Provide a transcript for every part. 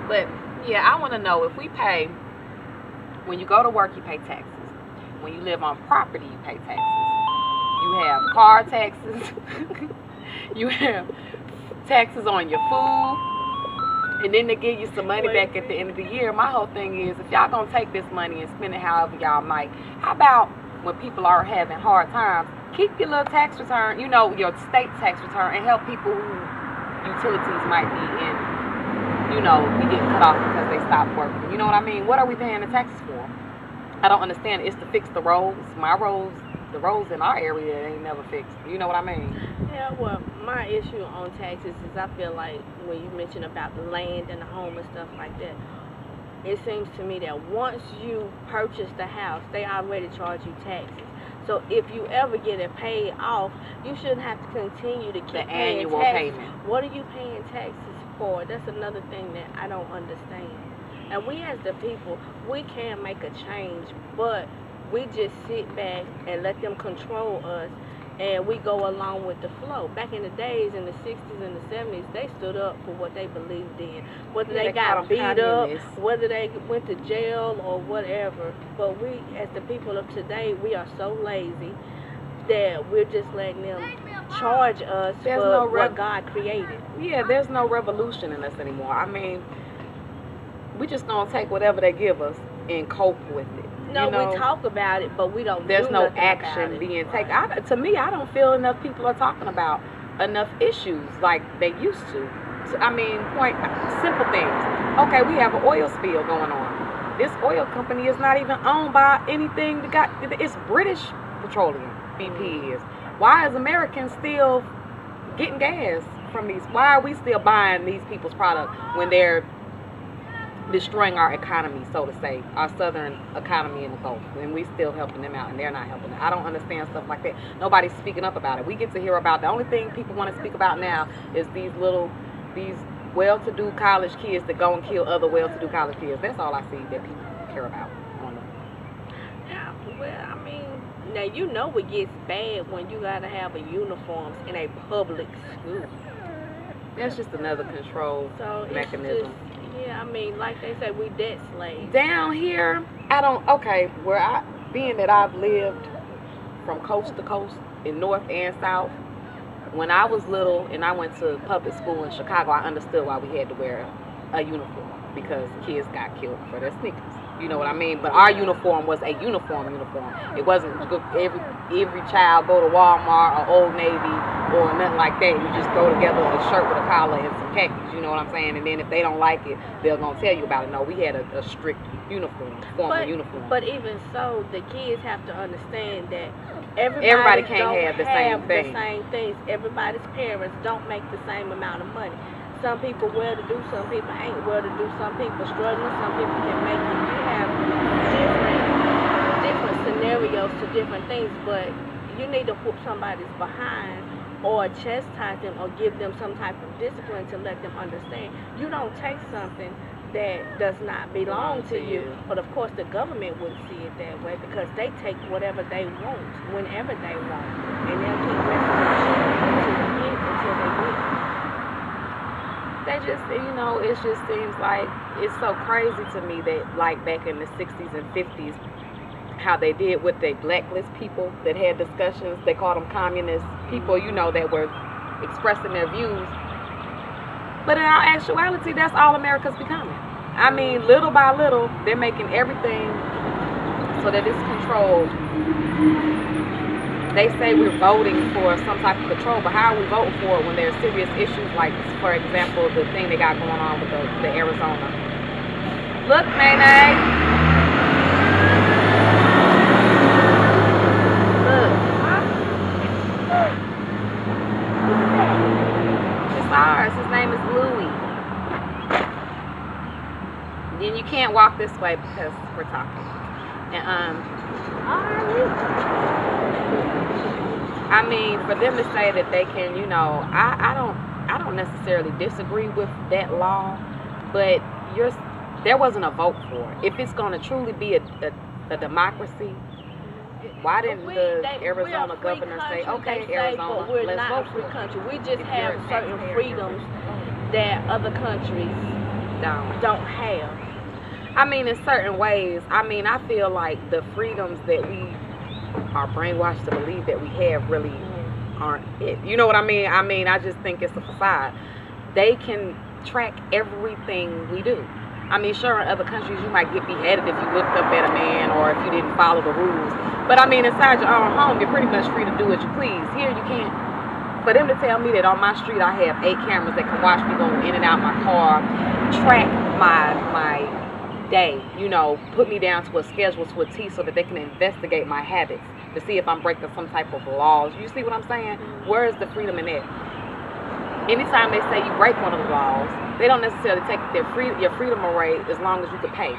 But yeah, I want to know if we pay, when you go to work, you pay taxes. When you live on property, you pay taxes. You have car taxes. You have taxes on your food. And then they give you some money back at the end of the year. My whole thing is, if y'all gonna take this money and spend it however y'all might, how about when people are having hard times, keep your little tax return, you know, your state tax return, and help people who utilities might be in, you know, be getting cut off because they stopped working. You know what I mean? What are we paying the taxes for? I don't understand. It's to fix the roads. My roads, the roads in our area ain't never fixed. You know what I mean? Yeah, well, my issue on taxes is I feel like when you mention about the land and the home and stuff like that, it seems to me that once you purchase the house, they already charge you taxes. So if you ever get it paid off, you shouldn't have to continue to keep the paying annual taxes. payment. What are you paying taxes for? That's another thing that I don't understand. And we as the people, we can make a change, but we just sit back and let them control us, and we go along with the flow. Back in the days, in the 60s and the 70s, they stood up for what they believed in. Whether they got beat up, whether they went to jail or whatever. But we, as the people of today, we are so lazy that we're just letting them charge us for what God created. Yeah, there's no revolution in us anymore. I mean, we just gonna take whatever they give us and cope with it. No, we talk about it, but we don't. There's no action being taken. To me, I don't feel enough people are talking about enough issues like they used to. So, I mean, simple things. Okay, we have an oil spill going on. This oil company is not even owned by anything that got. It's British Petroleum. BP is. Why is Americans still getting gas from these? Why are we still buying these people's product when they're destroying our economy, so to say, our southern economy in the Gulf, and we still helping them out and they're not helping them? I don't understand stuff like that. Nobody's speaking up about it. We get to hear about, the only thing people want to speak about now is these well-to-do college kids that go and kill other well-to-do college kids. That's all I see that people care about on them. Yeah, well, I mean, now you know it gets bad when you gotta have a uniforms in a public school. That's just another control mechanism. Yeah, I mean, like they say, we debt slaves. Down here, being that I've lived from coast to coast in North and South, when I was little and I went to public school in Chicago, I understood why we had to wear a uniform, because kids got killed for their sneakers. You know what I mean? But our uniform was a uniform. It wasn't every child go to Walmart or Old Navy or nothing like that. You just throw together a shirt with a collar and some khakis. You know what I'm saying? And then if they don't like it, they're gonna tell you about it. No, we had a strict formal uniform. But even so, the kids have to understand that everybody can't have the same things. Everybody's parents don't make the same amount of money. Some people well to do, some people ain't well to do, some people struggling, some people can make it. You have different scenarios to different things, but you need to whoop somebody's behind or chastise them or give them some type of discipline to let them understand. You don't take something that does not belong to you. But of course the government wouldn't see it that way, because they take whatever they want, whenever they want. And they'll keep messing until they get it. They just, it just seems like it's so crazy to me that, like, back in the 60s and 50s, how they did with the blacklist people that had discussions. They called them communist people, that were expressing their views. But in our actuality, that's all America's becoming. I mean, little by little, they're making everything so that it's controlled. They say we're voting for some type of control, but how are we voting for it when there's serious issues like, for example, the thing they got going on with the Arizona? Look, Nene. Look. It's ours. His name is Louie. Then you can't walk this way because we're talking. And I mean, for them to say that they can, I don't necessarily disagree with that law, but there wasn't a vote for it. If it's going to truly be a democracy, why didn't the Arizona governor say, okay, Arizona, let's vote for it? We just have certain freedoms that other countries don't have. I mean, in certain ways, I mean, I feel like the freedoms that we are brainwashed to believe that we have really aren't it. You know what I mean? I just think it's a facade. They can track everything we do. I mean, sure, in other countries you might get beheaded if you looked up at a man or if you didn't follow the rules. But I mean, inside your own home, you're pretty much free to do what you please. Here, you can't. For them to tell me that on my street I have 8 cameras that can watch me go in and out my car, track my day, you know, put me down to a schedule to a T so that they can investigate my habits to see if I'm breaking some type of laws. You see what I'm saying? Where is the freedom in that? Anytime they say you break one of the laws, they don't necessarily take your freedom away as long as you can pay.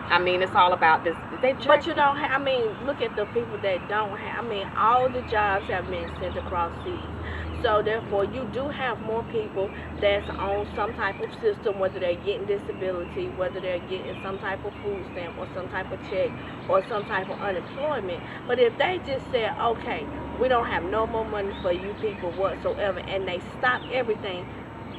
I mean, it's all about this. But you don't have, I mean, look at the people that don't have, I mean, all the jobs have been sent across seas. So therefore, you do have more people that's on some type of system, whether they're getting disability, whether they're getting some type of food stamp or some type of check or some type of unemployment. But if they just said, okay, we don't have no more money for you people whatsoever, and they stop everything,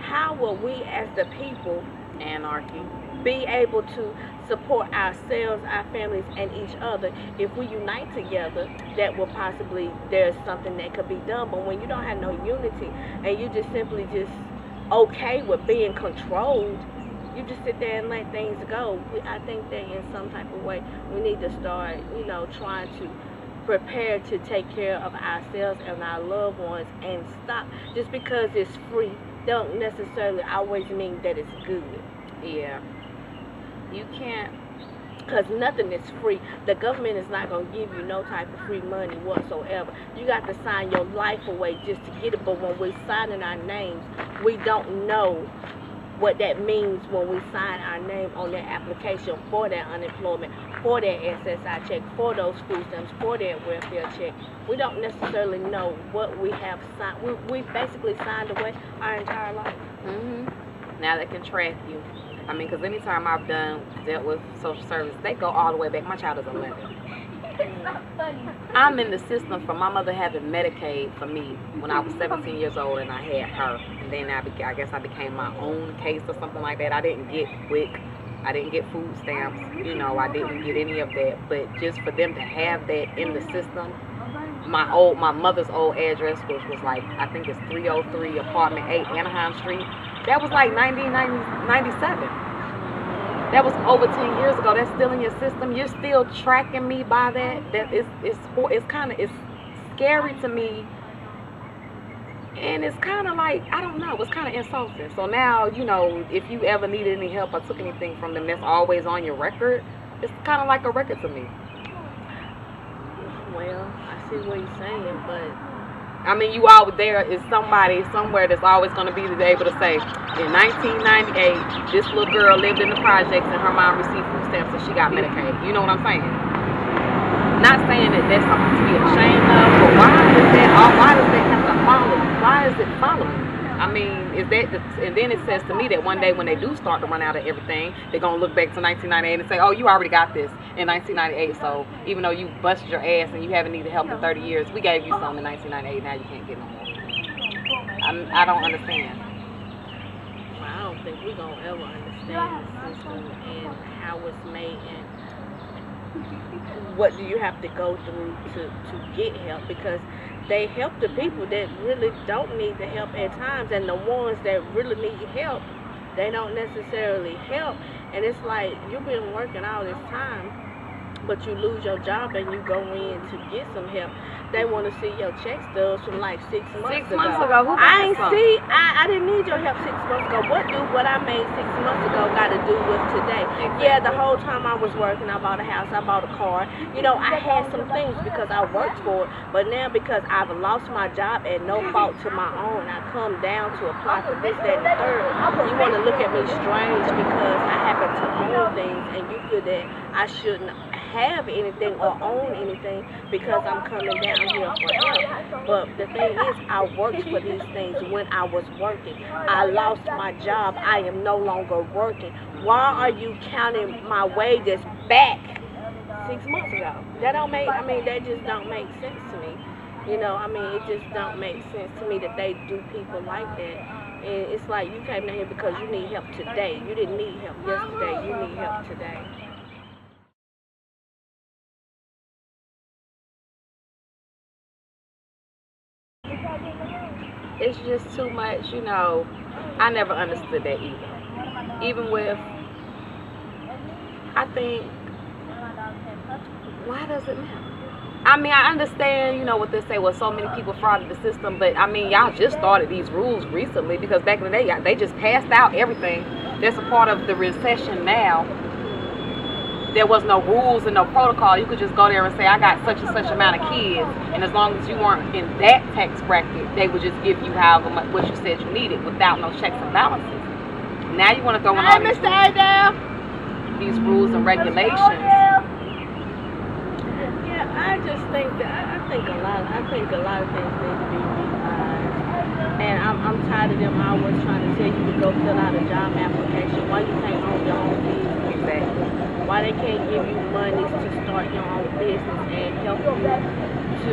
how will we as the people, anarchy, be able to support ourselves, our families, and each other? If we unite together, that will possibly, there's something that could be done. But when you don't have no unity and you just simply just okay with being controlled, you just sit there and let things go. I think that in some type of way we need to start, you know, trying to prepare to take care of ourselves and our loved ones, and stop. Just because it's free don't necessarily always mean that it's good. Yeah. You can't, because nothing is free. The government is not going to give you no type of free money whatsoever. You got to sign your life away just to get it. But when we're signing our names, we don't know what that means when we sign our name on that application for that unemployment, for that SSI check, for those food stamps, for that welfare check. We don't necessarily know what we have signed. We basically signed away our entire life. Now they can track you. I mean, because anytime I've dealt with social service, they go all the way back. My child is 11. I'm in the system for my mother having Medicaid for me when I was 17 years old and I had her. And then I guess I became my own case or something like that. I didn't get WIC. I didn't get food stamps. You know, I didn't get any of that. But just for them to have that in the system, my mother's old address, which was like, I think it's 303 apartment 8 Anaheim Street. That was like 1997. That was over 10 years ago. That's still in your system. You're still tracking me by that. That it's scary to me. And it's kind of like, I don't know, it's kind of insulting. So now, you know, if you ever needed any help or took anything from them, that's always on your record. It's kind of like a record to me. Well, I see what you're saying, but I mean, you all there is somebody somewhere that's always going to be able to say, in 1998, this little girl lived in the projects and her mom received food stamps and she got Medicaid. You know what I'm saying? Not saying that that's something to be ashamed of, but why does that have to follow? Why is it following? I mean, and then it says to me that one day when they do start to run out of everything, they're going to look back to 1998 and say, oh, you already got this in 1998, so even though you busted your ass and you haven't needed help in 30 years, we gave you some in 1998, now you can't get no more. I don't understand. Well, I don't think we're going to ever understand the system and how it's made and what do you have to go through to get help, because they help the people that really don't need the help at times, and the ones that really need help, they don't necessarily help. And it's like, you've been working all this time, but you lose your job and you go in to get some help. They want to see your check stubs from like 6 months ago. 6 months ago, I didn't need your help 6 months ago. What I made 6 months ago got to do with today? Exactly. Yeah, the whole time I was working, I bought a house, I bought a car. You know, I had some things because I worked for it. But now because I've lost my job and no fault to my own, I come down to apply for this, that, and the third. You want to look at me strange because I happen to own things, and you feel that I shouldn't have anything or own anything because I'm coming down here for help. But the thing is, I worked for these things when I was working. I lost my job. I am no longer working. Why are you counting my wages back 6 months ago? That don't make, I mean, that just don't make sense to me. You know, I mean, it just don't make sense to me that they do people like that. And it's like you came down here because you need help today. You didn't need help yesterday. You need help today. It's just too much, you know. I never understood that either. Even with, I think, why does it matter? I mean, I understand, you know, what they say, well, so many people frauded the system, but I mean, y'all just started these rules recently because back in the day, they just passed out everything. That's a part of the recession now. There was no rules and no protocol. You could just go there and say, I got such and such amount of kids, and as long as you weren't in that tax bracket, they would just give you however much what you said you needed without no checks and balances. Now you want to throw in all these rules and regulations. Yeah, I just think that I think a lot of things need to be revised, and I'm tired of them always trying to tell you to go fill out a job application. Why you can't own your own business? Why they can't give you money to start your own business and help you to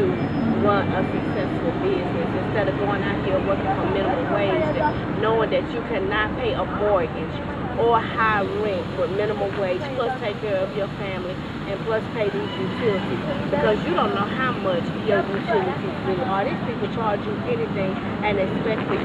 run a successful business instead of going out here working for minimum wage, knowing that you cannot pay a mortgage or high rent with minimum wage, plus take care of your family and plus pay these utilities, because you don't know how much your utilities really are. These people charge you anything and expect for you